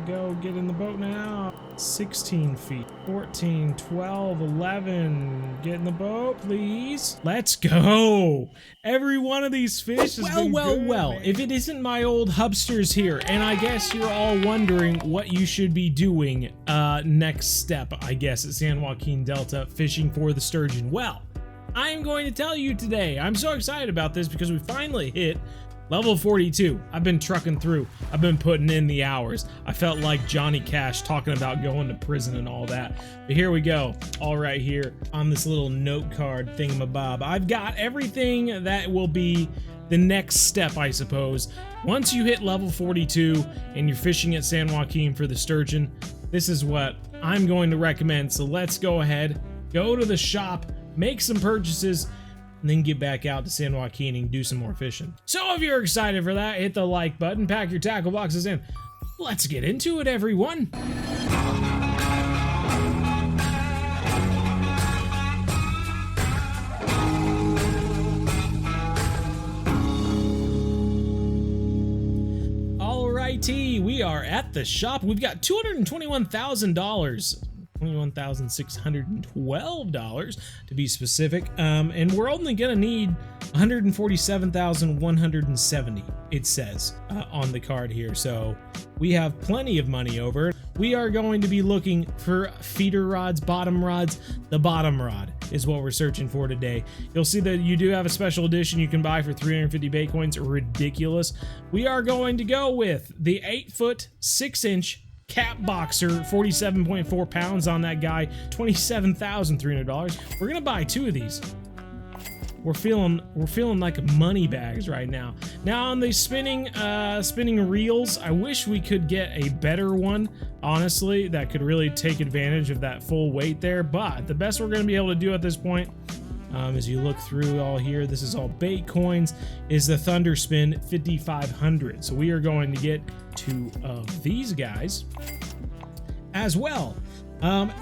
go. Get in the boat now. 16 feet, 14, 12, 11. Get in the boat, please. Let's go. Every one of these fish has been good, man. If it isn't my old hubsters here, and I guess you're all wondering what you should be doing next step, I guess, at San Joaquin Delta fishing for the sturgeon. Well, I am going to tell you today. I'm so excited about this because we finally hit level 42. I've been trucking through. I've been putting in the hours. I felt like Johnny Cash talking about going to prison and all that. But here we go. All right, here on this little note card thingamabob. I've got everything that will be the next step, I suppose. Once you hit level 42 and you're fishing at San Joaquin for the sturgeon, this is what I'm going to recommend. So let's go ahead, go to the shop, make some purchases, and then get back out to San Joaquin and do some more fishing. So if you're excited for that, hit the like button, pack your tackle boxes in. Let's get into it, everyone. Alrighty, we are at the shop. We've got $221,000. $21,612 to be specific, and we're only gonna need 147,170, it says on the card here, so we have plenty of money over. We are going to be looking for feeder rods, bottom rods. The bottom rod is what we're searching for today. You'll see that you do have a special edition you can buy for 350 bait coins. Ridiculous. We are going to go with the 8-foot 6-inch Cap Boxer, 47.4 pounds on that guy, $27,300. We're gonna buy 2 of these. We're feeling like money bags right now. Now on the spinning reels, I wish we could get a better one, honestly, that could really take advantage of that full weight there. But the best we're gonna be able to do at this point, as you look through all here, this is all bait coins, is the Thunder Spin 5500. So we are going to get 2 of these guys as well.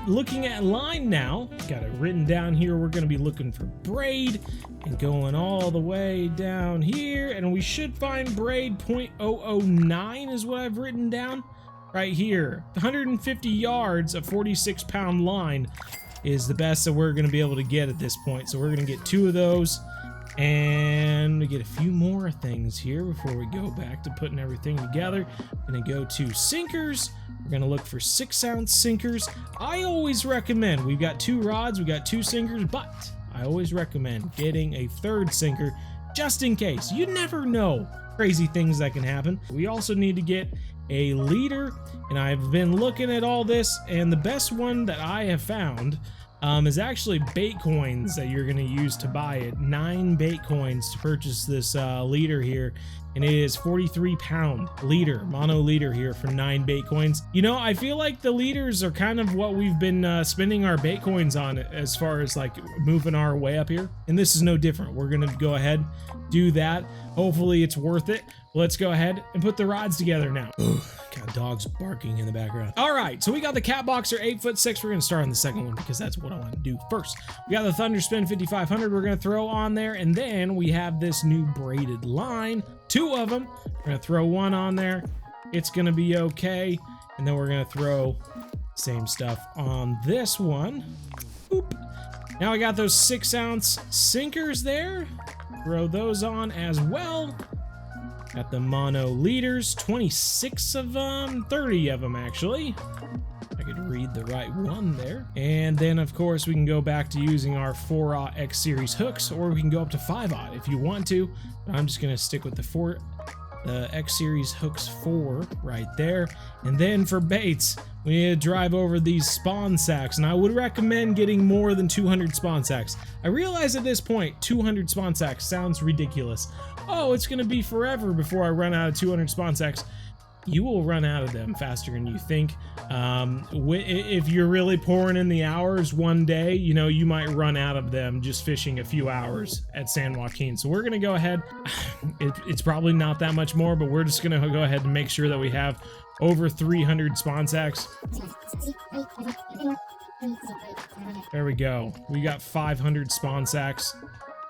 Looking at line now, got it written down here. We're going to be looking for braid and going all the way down here, and we should find braid 0.009 is what I've written down right here. 150 yards of 46-pound line is the best that we're going to be able to get at this point. So we're going to get 2 of those, and we get a few more things here before we go back to putting everything together. We're going to go to sinkers. We're going to look for 6-ounce sinkers. I always recommend, we've got 2 rods, we've got 2 sinkers, but I always recommend getting a 3rd sinker just in case. You never know crazy things that can happen. We also need to get a leader, and I've been looking at all this, and the best one that I have found is actually bait coins that you're going to use to buy it. 9 bait coins to purchase this leader here, and it is 43-pound leader, mono leader here for 9 bait coins. You know, I feel like the leaders are kind of what we've been spending our bait coins on as far as like moving our way up here, and this is no different. We're going to go ahead, do that. Hopefully it's worth it. Let's go ahead and put the rods together now. Got dogs barking in the background. All right, so we got the Cat Boxer 8'6". We're gonna start on the second one because that's what I want to do first. We got the Thunder Spin 5500 we're gonna throw on there, and then we have this new braided line, 2 of them. We're gonna throw 1 on there. It's gonna be okay, and then we're gonna throw same stuff on this one. Boop. Now we got those 6-ounce sinkers there. Throw those on as well. Got the mono leaders, 26 of them, 30 of them actually. I could read the right one there. And then of course we can go back to using our 4/0 X series hooks, or we can go up to 5/0 if you want to. But I'm just gonna stick with the X series hooks 4 right there. And then for baits, we need to drive over these spawn sacks, and I would recommend getting more than 200 spawn sacks. I realize at this point 200 spawn sacks sounds ridiculous. Oh, it's gonna be forever before I run out of 200 spawn sacks. You will run out of them faster than you think. If you're really pouring in the hours one day, you know, you might run out of them just fishing a few hours at San Joaquin. So we're gonna go ahead, it's probably not that much more, but we're just gonna go ahead and make sure that we have over 300 spawn sacks. There we go. We got 500 spawn sacks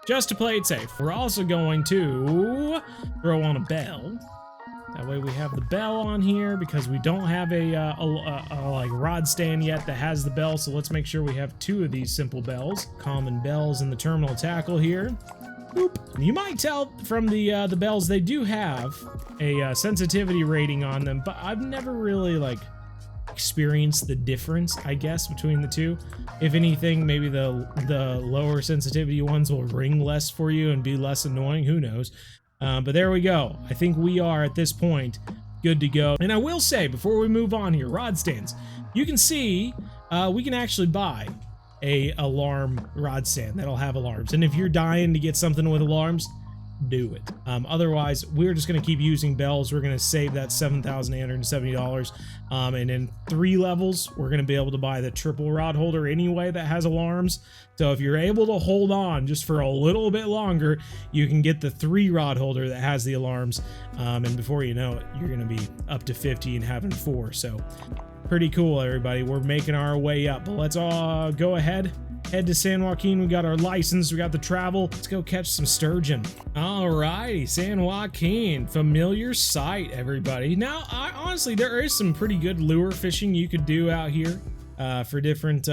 just to play it safe. We're also going to throw on a bell. That way we have the bell on here because we don't have a like rod stand yet that has the bell. So let's make sure we have 2 of these simple bells. Common bells in the terminal tackle here. Boop. You might tell from the bells they do have a sensitivity rating on them, but I've never really like experienced the difference, I guess, between the 2. If anything, maybe the lower sensitivity ones will ring less for you and be less annoying. Who knows? But there we go. I think we are at this point good to go. And I will say before we move on here, rod stands. You can see we can actually buy a alarm rod stand that'll have alarms, and if you're dying to get something with alarms, do it. Otherwise, we're just going to keep using bells. We're going to save that $7,870, and in 3 levels we're going to be able to buy the triple rod holder anyway that has alarms. So if you're able to hold on just for a little bit longer, you can get the 3 rod holder that has the alarms, and before you know it, you're going to be up to 50 and having 4. So pretty cool, everybody. We're making our way up, but let's all go ahead, head to San Joaquin. We got our license, we got the travel. Let's go catch some sturgeon. Alrighty, San Joaquin, familiar sight, everybody. Now, honestly, there is some pretty good lure fishing you could do out here for different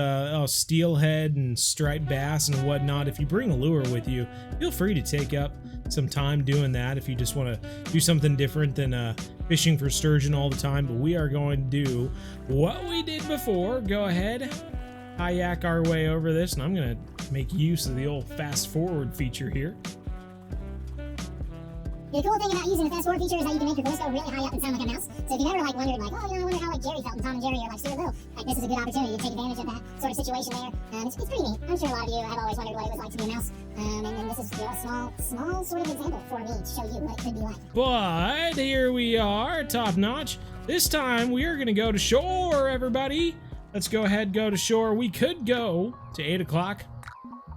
steelhead and striped bass and whatnot. If you bring a lure with you, feel free to take up some time doing that if you just want to do something different than fishing for sturgeon all the time. But we are going to do what we did before. Go ahead, kayak our way over this, and I'm going to make use of the old fast forward feature here. The cool thing about using the fast forward feature is that you can make your voice go really high up and sound like a mouse. So if you've ever wondered I wonder how Jerry felt in Tom and Jerry or Stuart Little, this is a good opportunity to take advantage of that sort of situation there. It's pretty neat. I'm sure a lot of you have always wondered what it was like to be a mouse. And this is a small sort of example for me to show you what it could be like. But here we are, top notch. This time we are going to go to shore, everybody. Let's go ahead, go to shore. We could go to 8 o'clock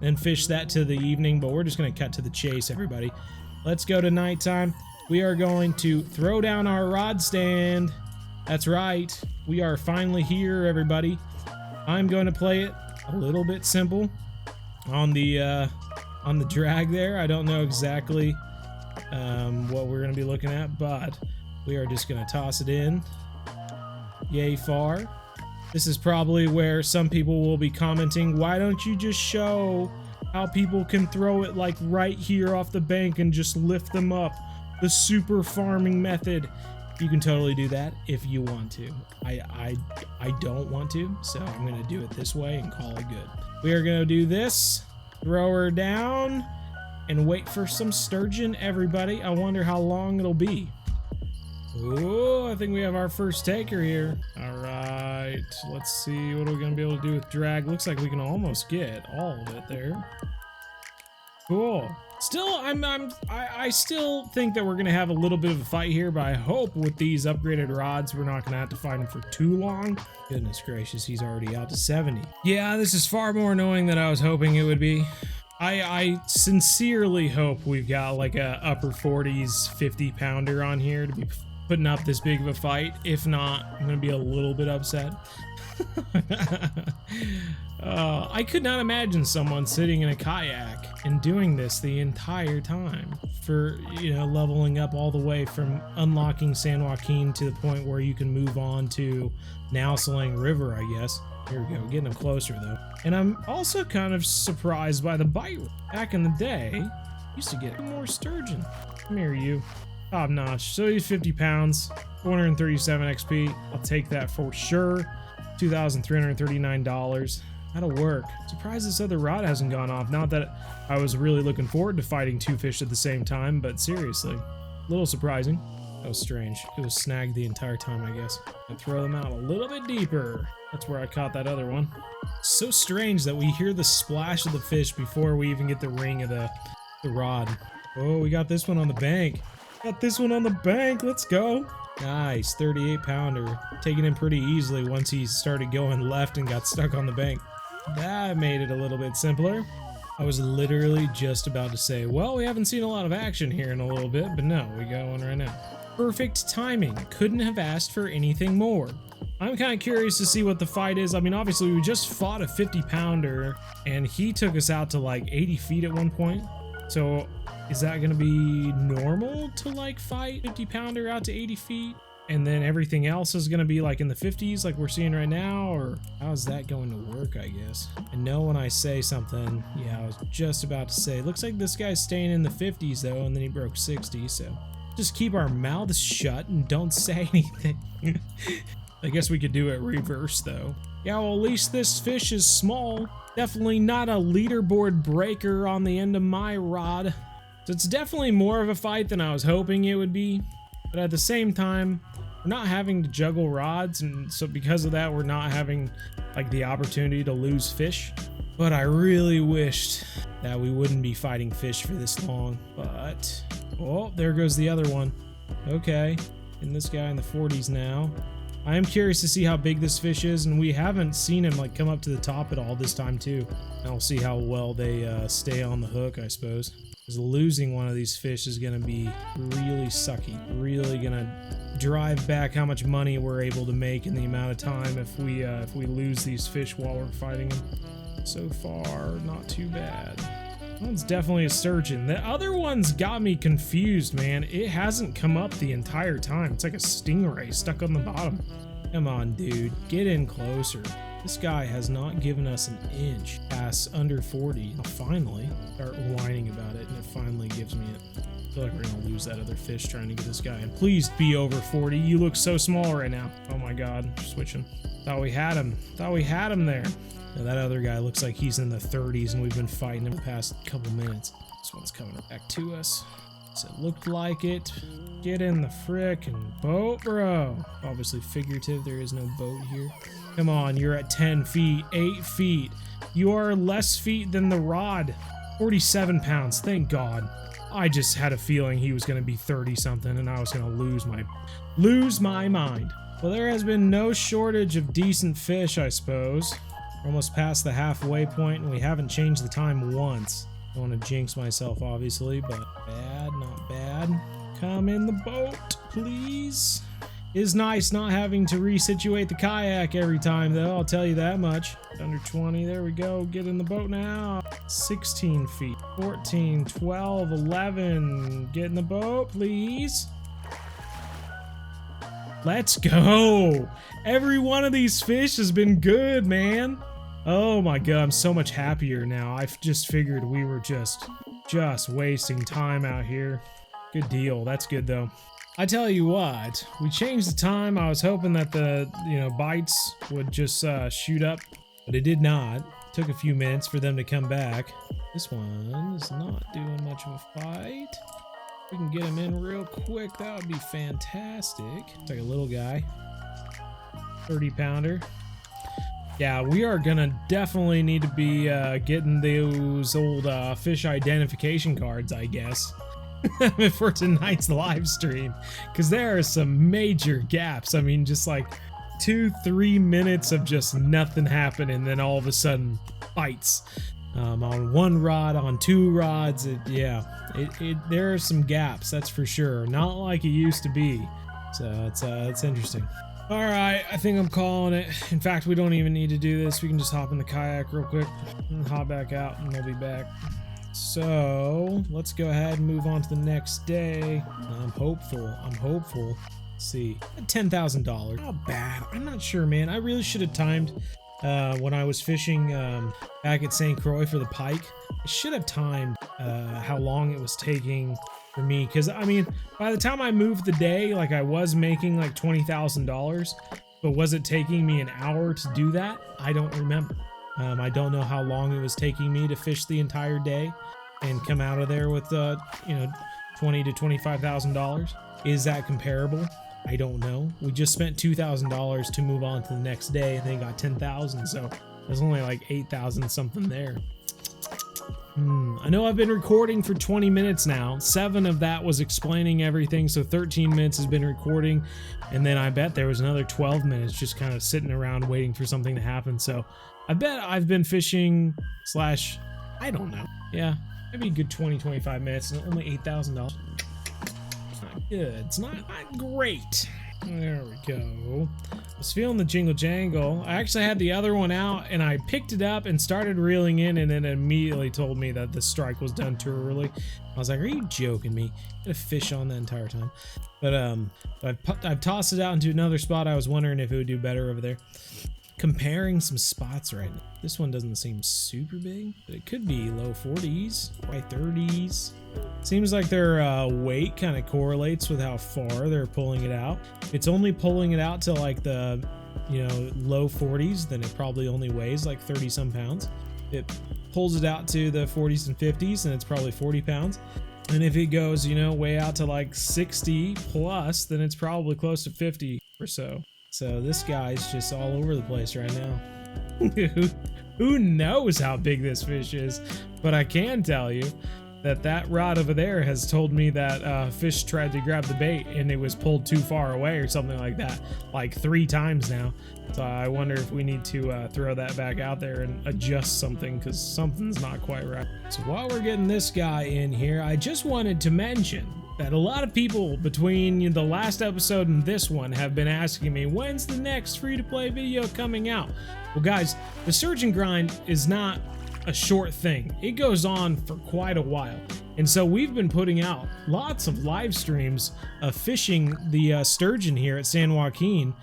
and fish that to the evening, but we're just going to cut to the chase, everybody. Let's go to nighttime. We are going to throw down our rod stand. That's right. We are finally here, everybody. I'm going to play it a little bit simple on the drag there. I don't know exactly what we're going to be looking at, but we are just going to toss it in. Yay far. This is probably where some people will be commenting, why don't you just show how people can throw it like right here off the bank and just lift them up? The super farming method. You can totally do that if you want to. I don't want to, so I'm gonna do it this way and call it good. We are gonna do this, throw her down, and wait for some sturgeon, everybody. I wonder how long it'll be. Oh, I think we have our first taker here. All right, let's see what are we gonna be able to do with drag. Looks like we can almost get all of it there. Cool. Still, I still think that we're gonna have a little bit of a fight here, but I hope with these upgraded rods, we're not gonna have to fight him for too long. Goodness gracious, he's already out to 70. Yeah, this is far more annoying than I was hoping it would be. I sincerely hope we've got like a upper 40s 50-pounder on here to be putting up this big of a fight. If not, I'm gonna be a little bit upset. I could not imagine someone sitting in a kayak and doing this the entire time for, you know, leveling up all the way from unlocking San Joaquin to the point where you can move on to Nowsalang River, I guess. Here we go, getting them closer though. And I'm also kind of surprised by the bite rate. Back in the day, used to get more sturgeon. Come here, you. Top notch. So he's 50 pounds, 437 XP. I'll take that for sure. $2,339. That'll work. Surprised this other rod hasn't gone off. Not that I was really looking forward to fighting 2 fish at the same time, but seriously, a little surprising. That was strange. It was snagged the entire time, I guess. I throw them out a little bit deeper. That's where I caught that other one. So strange that we hear the splash of the fish before we even get the ring of the rod. Oh, we got this one on the bank. Got this one on the bank. Let's go. Nice, 38-pounder. Taking him pretty easily once he started going left and got stuck on the bank. That made it a little bit simpler. I was literally just about to say, well, we haven't seen a lot of action here in a little bit, but no, we got one right now. Perfect timing. Couldn't have asked for anything more. I'm kind of curious to see what the fight is. I mean, obviously, we just fought a 50-pounder, and he took us out to like 80 feet at one point. So is that going to be normal to like fight 50-pounder out to 80 feet? And then everything else is going to be like in the 50s like we're seeing right now? Or how's that going to work, I guess? I know when I say something, yeah, I was just about to say, looks like this guy's staying in the 50s though, and then he broke 60, so just keep our mouths shut and don't say anything. I guess we could do it reverse though. Yeah, well, at least this fish is small. Definitely not a leaderboard breaker on the end of my rod. So it's definitely more of a fight than I was hoping it would be. But at the same time, we're not having to juggle rods, and so because of that, we're not having like the opportunity to lose fish. But I really wished that we wouldn't be fighting fish for this long. But, oh, there goes the other one. Okay, and this guy in the 40s now. I am curious to see how big this fish is, and we haven't seen him like come up to the top at all this time too. And we'll see how well they stay on the hook, I suppose. Because losing one of these fish is going to be really sucky. Really going to drive back how much money we're able to make in the amount of time if we lose these fish while we're fighting them. So far, not too bad. That one's definitely a sturgeon. The other one's got me confused, man. It hasn't come up the entire time. It's like a stingray stuck on the bottom. Come on, dude. Get in closer. This guy has not given us an inch past under 40. I'll finally start whining about it, and it finally gives me it. I feel like we're gonna lose that other fish trying to get this guy in. Please be over 40. You look so small right now. Oh my god, switching. Thought we had him. Thought we had him there. Now that other guy looks like he's in the 30s, and we've been fighting him the past couple minutes. This one's coming back to us. So it looked like it. Get in the frickin' boat, bro. Obviously figurative, there is no boat here. Come on, you're at 10 feet, 8 feet. You are less feet than the rod. 47 pounds, thank God. I just had a feeling he was gonna be 30 something and I was gonna lose my mind. Well, there has been no shortage of decent fish, I suppose. We're almost past the halfway point and we haven't changed the time once. I don't want to jinx myself, obviously, but bad, not bad. Come in the boat, please. Is nice not having to resituate the kayak every time, though, I'll tell you that much. Under 20, there we go. Get in the boat now. 16 feet, 14, 12, 11. Get in the boat, please. Let's go. Every one of these fish has been good, man. Oh my god, I'm so much happier now. I just figured we were just wasting time out here. Good deal. That's good, though. I tell you what, we changed the time. I was hoping that the, bites would just shoot up, but it did not. It took a few minutes for them to come back. This one is not doing much of a fight. If we can get him in real quick, that would be fantastic. It's like a little guy. 30-pounder. Yeah, we are gonna definitely need to be getting those old fish identification cards, I guess. For tonight's live stream, because there are some major gaps. I mean, just like 2-3 minutes of just nothing happening, and then all of a sudden bites on one rod, on two rods. There are some gaps, that's for sure. Not like it used to be. So it's interesting. All right, I think I'm calling it. In fact, we don't even need to do this. We can just hop in the kayak real quick and hop back out, and we'll be back. So let's go ahead and move on to the next day. I'm hopeful. Let's see, $10,000. Not bad. I'm not sure, man. I really should have timed when I was fishing back at St. Croix for the pike. I should have timed how long it was taking for me, because I mean, by the time I moved the day, like I was making like $20,000, but was it taking me an hour to do that? I don't remember. I don't know how long it was taking me to fish the entire day and come out of there with $20,000 to $25,000. Is that comparable? I don't know. We just spent $2,000 to move on to the next day, and then got $10,000, so there's only like $8,000 something there. I know I've been recording for 20 minutes now. 7 of that was explaining everything, so 13 minutes has been recording, and then I bet there was another 12 minutes just kind of sitting around waiting for something to happen. So I bet I've been fishing / I don't know. Yeah, maybe a good 20-25 minutes and only $8,000. It's not good. It's not great. There we go. I was feeling the jingle jangle. I actually had the other one out and I picked it up and started reeling in, and then it immediately told me that the strike was done too early. I was like, are you joking me? Had a fish on the entire time. But I've tossed it out into another spot. I was wondering if it would do better over there. Comparing some spots right now. This one doesn't seem super big, but it could be low 40s, high 30s. Seems like their weight kind of correlates with how far they're pulling it out. If it's only pulling it out to like the, low 40s, then it probably only weighs like 30 some pounds. If it pulls it out to the 40s and 50s, then it's probably 40 pounds. And if it goes, way out to like 60 plus, then it's probably close to 50 or so. So this guy's just all over the place right now. Who knows how big this fish is? But I can tell you that rod over there has told me that fish tried to grab the bait and it was pulled too far away or something like that, like 3 times now. So I wonder if we need to throw that back out there and adjust something, because something's not quite right. So while we're getting this guy in here, I just wanted to mention that a lot of people between the last episode and this one have been asking me, when's the next free-to-play video coming out? Well guys, the Sturgeon grind is not a short thing. It goes on for quite a while. And so we've been putting out lots of live streams of fishing the sturgeon here at San Joaquin,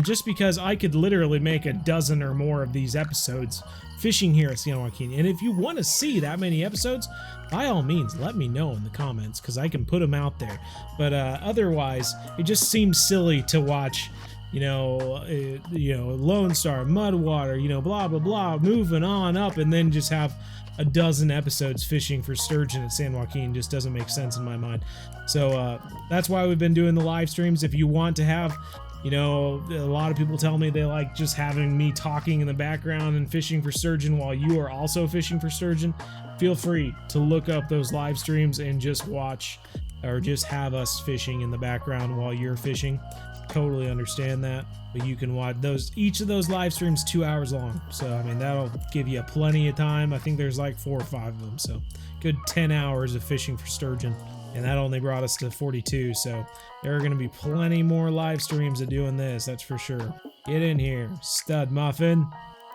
just because I could literally make a dozen or more of these episodes fishing here at San Joaquin. And if you want to see that many episodes, by all means, let me know in the comments, because I can put them out there. But otherwise, it just seems silly to watch, Lone Star, Mudwater, blah, blah, blah, moving on up, and then just have a dozen episodes fishing for sturgeon at San Joaquin. Just doesn't make sense in my mind. So that's why we've been doing the live streams. If you want to have, a lot of people tell me they like just having me talking in the background and fishing for sturgeon while you are also fishing for sturgeon. Feel free to look up those live streams and just watch, or just have us fishing in the background while you're fishing. Totally understand that, but you can watch each of those live streams 2 hours long. So I mean, that'll give you plenty of time. I think there's like 4 or 5 of them, so good 10 hours of fishing for sturgeon. And that only brought us to 42, so there are going to be plenty more live streams of doing this, that's for sure. Get in here, stud muffin.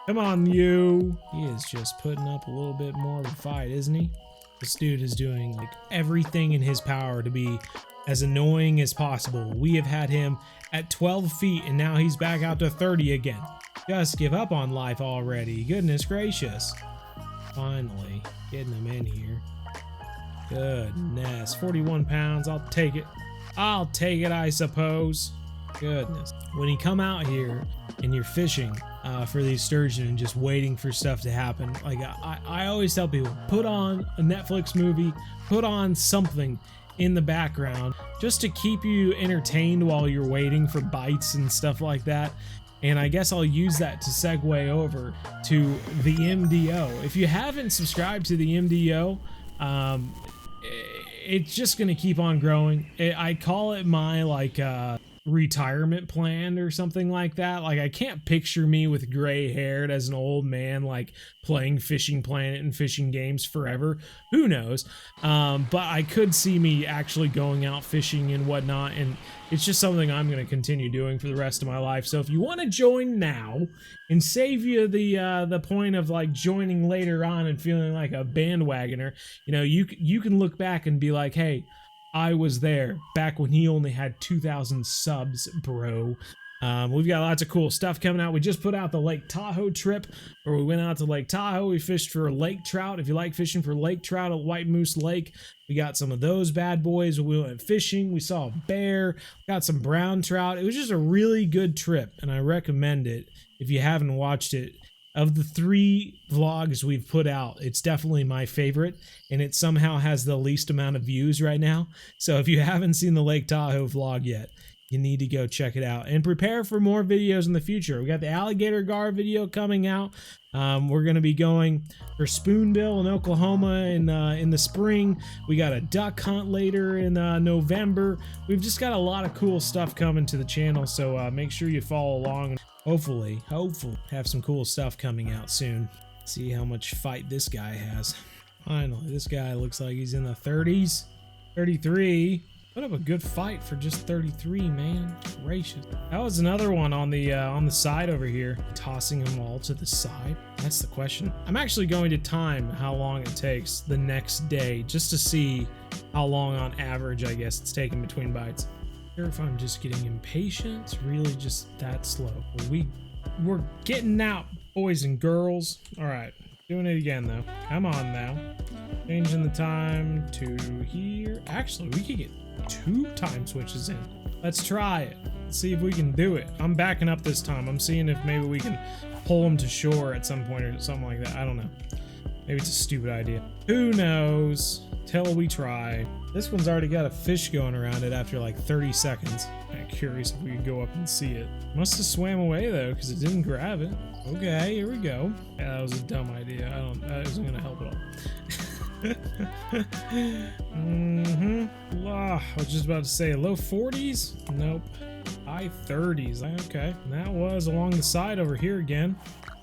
Come on, you. He is just putting up a little bit more of a fight, isn't he? This dude is doing like everything in his power to be as annoying as possible. We have had him at 12 feet and now he's back out to 30 again. Just give up on life already. Goodness gracious. Finally, getting him in here. Goodness, 41 pounds, I'll take it. I'll take it, I suppose. Goodness. When you come out here and you're fishing for these sturgeon and just waiting for stuff to happen, like I always tell people, put on a Netflix movie, put on something in the background just to keep you entertained while you're waiting for bites and stuff like that. And I guess I'll use that to segue over to the MDO. If you haven't subscribed to the MDO, it's just gonna keep on growing. I call it my retirement plan or something like that. Like, I can't picture me with gray haired as an old man like playing Fishing Planet and fishing games forever. Who knows? But I could see me actually going out fishing and whatnot, and it's just something I'm going to continue doing for the rest of my life. So if you want to join now and save you the point of like joining later on and feeling like a bandwagoner, you can look back and be like, hey, I was there back when he only had 2,000 subs, bro. We've got lots of cool stuff coming out. We just put out the Lake Tahoe trip, where we went out to Lake Tahoe. We fished for lake trout. If you like fishing for lake trout at White Moose Lake, we got some of those bad boys. We went fishing. We saw a bear. Got some brown trout. It was just a really good trip, and I recommend it if you haven't watched it. Of the 3 vlogs we've put out, it's definitely my favorite, and it somehow has the least amount of views right now. So if you haven't seen the Lake Tahoe vlog yet, you need to go check it out and prepare for more videos in the future. We got the alligator gar video coming out. We're going to be going for spoonbill in Oklahoma in the spring. We got a duck hunt later in November. We've just got a lot of cool stuff coming to the channel, so make sure you follow along. Hopefully have some cool stuff coming out soon. See how much fight this guy has. Finally, this guy looks like he's in the 30s. 33. Put up a good fight for just 33, man. Gracious. That was another one on the side over here. Tossing them all to the side. That's the question. I'm actually going to time how long it takes the next day just to see how long on average, I guess, it's taking between bites. Or if I'm just getting impatient, it's really just that slow. We're getting out, boys and girls. All right, doing it again though. Come on now. Changing the time to here. Actually, we could get 2 time switches in. Let's try it. Let's see if we can do it. I'm backing up this time. I'm seeing if maybe we can pull them to shore at some point or something like that. I don't know. Maybe it's a stupid idea. Who knows? Till we try. This one's already got a fish going around it after like 30 seconds. I'm curious if we could go up and see it. Must have swam away though, because it didn't grab it. Okay, here we go. Yeah, that was a dumb idea. That isn't gonna help at all. I was just about to say low 40s. Nope. High 30s. Okay. And that was along the side over here again.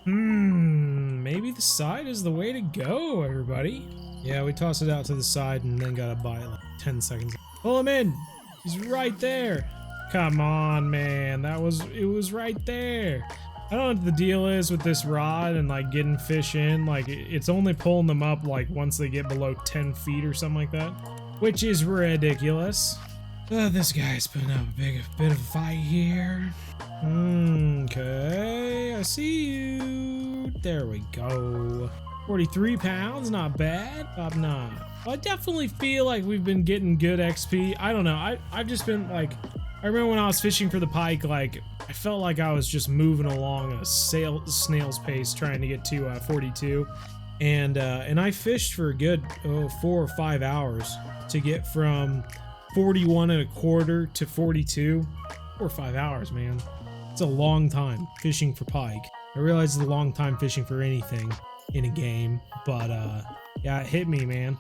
Maybe the side is the way to go, everybody. Yeah, we tossed it out to the side and then got a bite like 10 seconds. Pull him in. He's right there. Come on, man. It was right there. I don't know what the deal is with this rod and like getting fish in. Like it's only pulling them up like once they get below 10 feet or something like that, which is ridiculous. This guy's putting up a bit of a fight here. Okay, I see you. There we go. 43 pounds, not bad. Top notch. Well, I definitely feel like we've been getting good XP. I don't know. I've just been like, I remember when I was fishing for the pike, like I felt like I was just moving along a snail's pace trying to get to 42, and I fished for a good 4 or 5 hours to get from 41.25 to 42. 4 or 5 hours, man. It's a long time fishing for pike. I realize it's a long time fishing for anything in a game, but yeah, it hit me, man.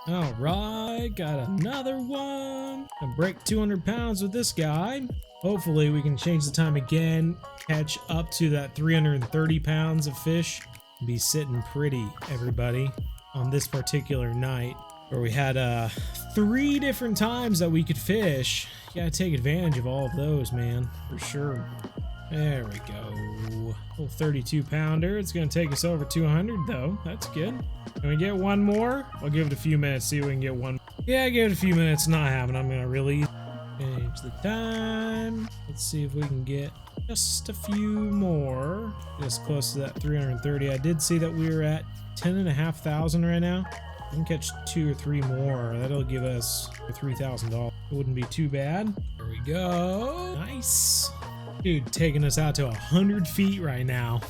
All right, got another one. Gonna break 200 pounds with this guy. Hopefully we can change the time again, catch up to that 330 pounds of fish, and be sitting pretty, everybody, on this particular night where we had 3 different times that we could fish. You gotta take advantage of all of those, man, for sure. There we go. Little 32 pounder. It's gonna take us over 200 though. That's good. Can we get one more? I'll give it a few minutes, see if we can get one. Yeah, give it a few minutes. Not happening. I'm gonna really change the time. Let's see if we can get just a few more. Just close to that 330. I did see that we were at 10,500 right now. We can catch 2 or 3 more. That'll give us $3,000. It wouldn't be too bad. There we go. Nice. Dude, taking us out to 100 feet right now.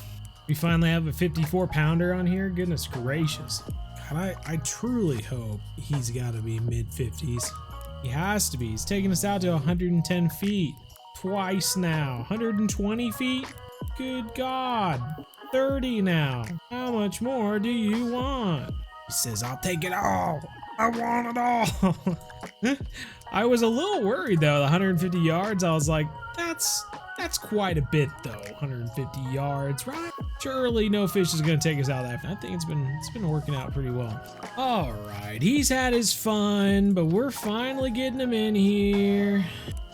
We finally have a 54 pounder on here. Goodness gracious. God, I truly hope he's got to be mid 50s. He has to be. He's taking us out to 110 feet. Twice now. 120 feet? Good God. 30 now. How much more do you want? He says, I'll take it all. I want it all. I was a little worried though, the 150 yards. I was like, that's quite a bit though, 150 yards, right? Surely no fish is gonna take us out of that. I think it's been working out pretty well. All right, he's had his fun, but we're finally getting him in here.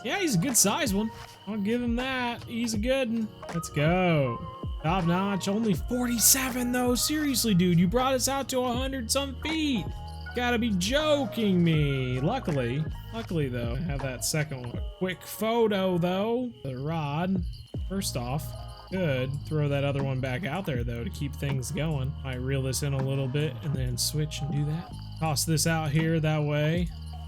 Yeah, he's a good size one. I'll give him that. He's a good one. Let's go. Top notch. Only 47 though. Seriously, dude, you brought us out to 100 some feet. Gotta be joking me. Luckily though, I have that second one. Quick photo though. The rod. First off, good. Throw that other one back out there though to keep things going. I reel this in a little bit and then switch and do that. Toss this out here that way.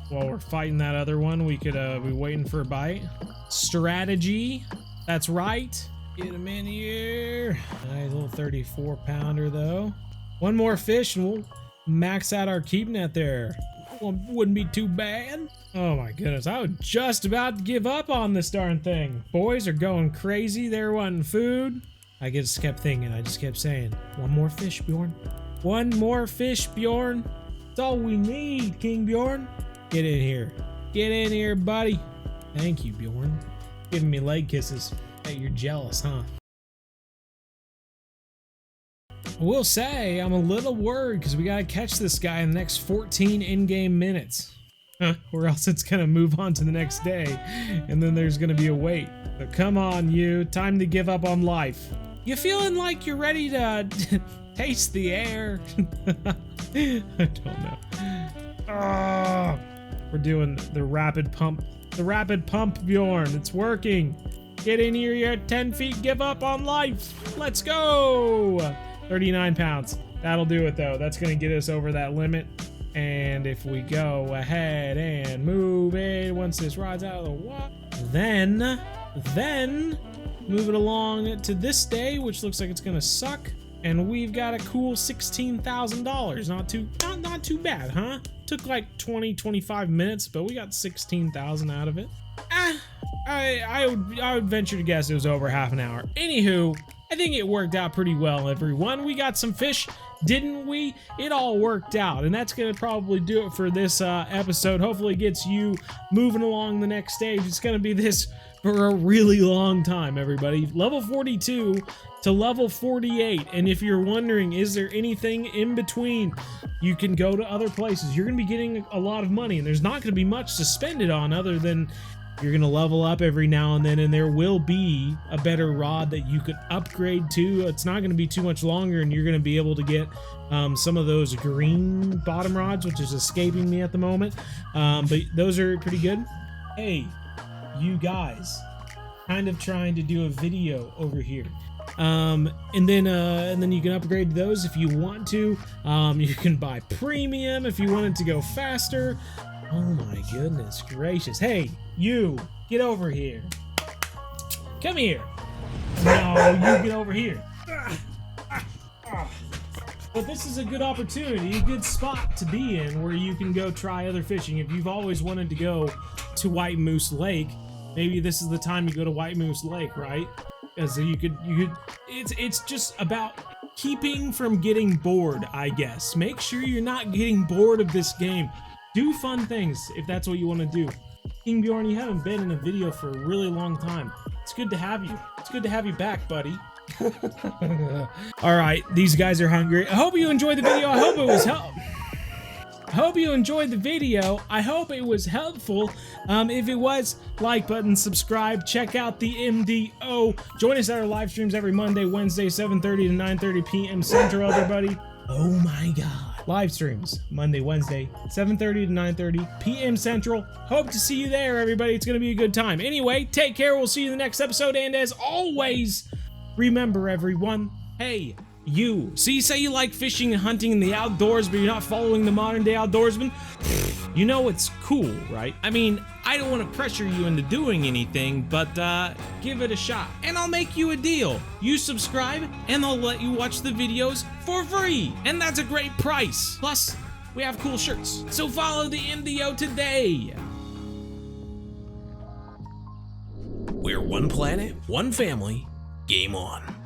While we're fighting that other one, we could be waiting for a bite. Strategy. That's right. Get him in here. Nice little 34 pounder though. One more fish and we'll max out our keep net there. Well, wouldn't be too bad. Oh my goodness, I was just about to give up on this darn thing. Boys are going crazy. They're wanting food. I just kept thinking, I just kept saying, one more fish, Bjorn. One more fish, Bjorn. That's all we need, King Bjorn. Get in here. Get in here, buddy. Thank you, Bjorn. Giving me leg kisses. Hey, you're jealous, huh? I will say I'm a little worried because we gotta catch this guy in the next 14 in-game minutes. or else it's gonna move on to the next day, and then there's gonna be a wait. So come on, you. Time to give up on life. You feeling like you're ready to taste the air? I don't know. We're doing the rapid pump. The rapid pump, Bjorn. It's working. Get in here. You're at 10 feet. Give up on life. Let's go. 39 pounds. That'll do it, though. That's going to get us over that limit. And if we go ahead and move it, once this rod's out of the water, then move it along to this day, which looks like it's going to suck. And we've got a cool $16,000. Not too bad, huh? Took like 25 minutes, but we got 16,000 out of it. I would venture to guess it was over half an hour. Anywho, I think it worked out pretty well, everyone. We got some fish, didn't we? It all worked out, and that's gonna probably do it for this episode. Hopefully it gets you moving along the next stage. It's gonna be this for a really long time, everybody. Level 42 to level 48, and if you're wondering, is there anything in between, you can go to other places. You're gonna be getting a lot of money, and there's not gonna be much to spend it on other than you're gonna level up every now and then, and there will be a better rod that you could upgrade to. It's not gonna be too much longer, and you're gonna be able to get some of those green bottom rods, which is escaping me at the moment, but those are pretty good. Hey, you guys, kind of trying to do a video over here. And then you can upgrade those if you want to. You can buy premium if you wanted to go faster. Oh my goodness gracious. Hey, you, get over here. Come here. No, you get over here. But this is a good opportunity, a good spot to be in where you can go try other fishing. If you've always wanted to go to White Moose Lake, maybe this is the time you go to White Moose Lake, right? Because you could it's just about keeping from getting bored, I guess. Make sure you're not getting bored of this game. Do fun things if that's what you want to do. King Bjorn, you haven't been in a video for a really long time. It's good to have you. It's good to have you back, buddy. All right, these guys are hungry. I hope you enjoyed the video. I hope it was you enjoyed the video. I hope it was helpful. If it was, like button, subscribe, check out the MDO. Join us at our live streams every Monday, Wednesday, 7:30 to 9:30 p.m. Central, everybody. Oh my God. Live streams, Monday, Wednesday, 7:30 to 9:30 p.m. Central. Hope to see you there, everybody. It's going to be a good time. Anyway, take care. We'll see you in the next episode. And as always, remember, everyone, hey, you. So you say you like fishing and hunting in the outdoors, but you're not following the modern day outdoorsman? You know it's cool, right? I mean, I don't want to pressure you into doing anything, but give it a shot. And I'll make you a deal. You subscribe, and I'll let you watch the videos for free. And that's a great price. Plus, we have cool shirts. So follow the MDO today. We're one planet, one family. Game on.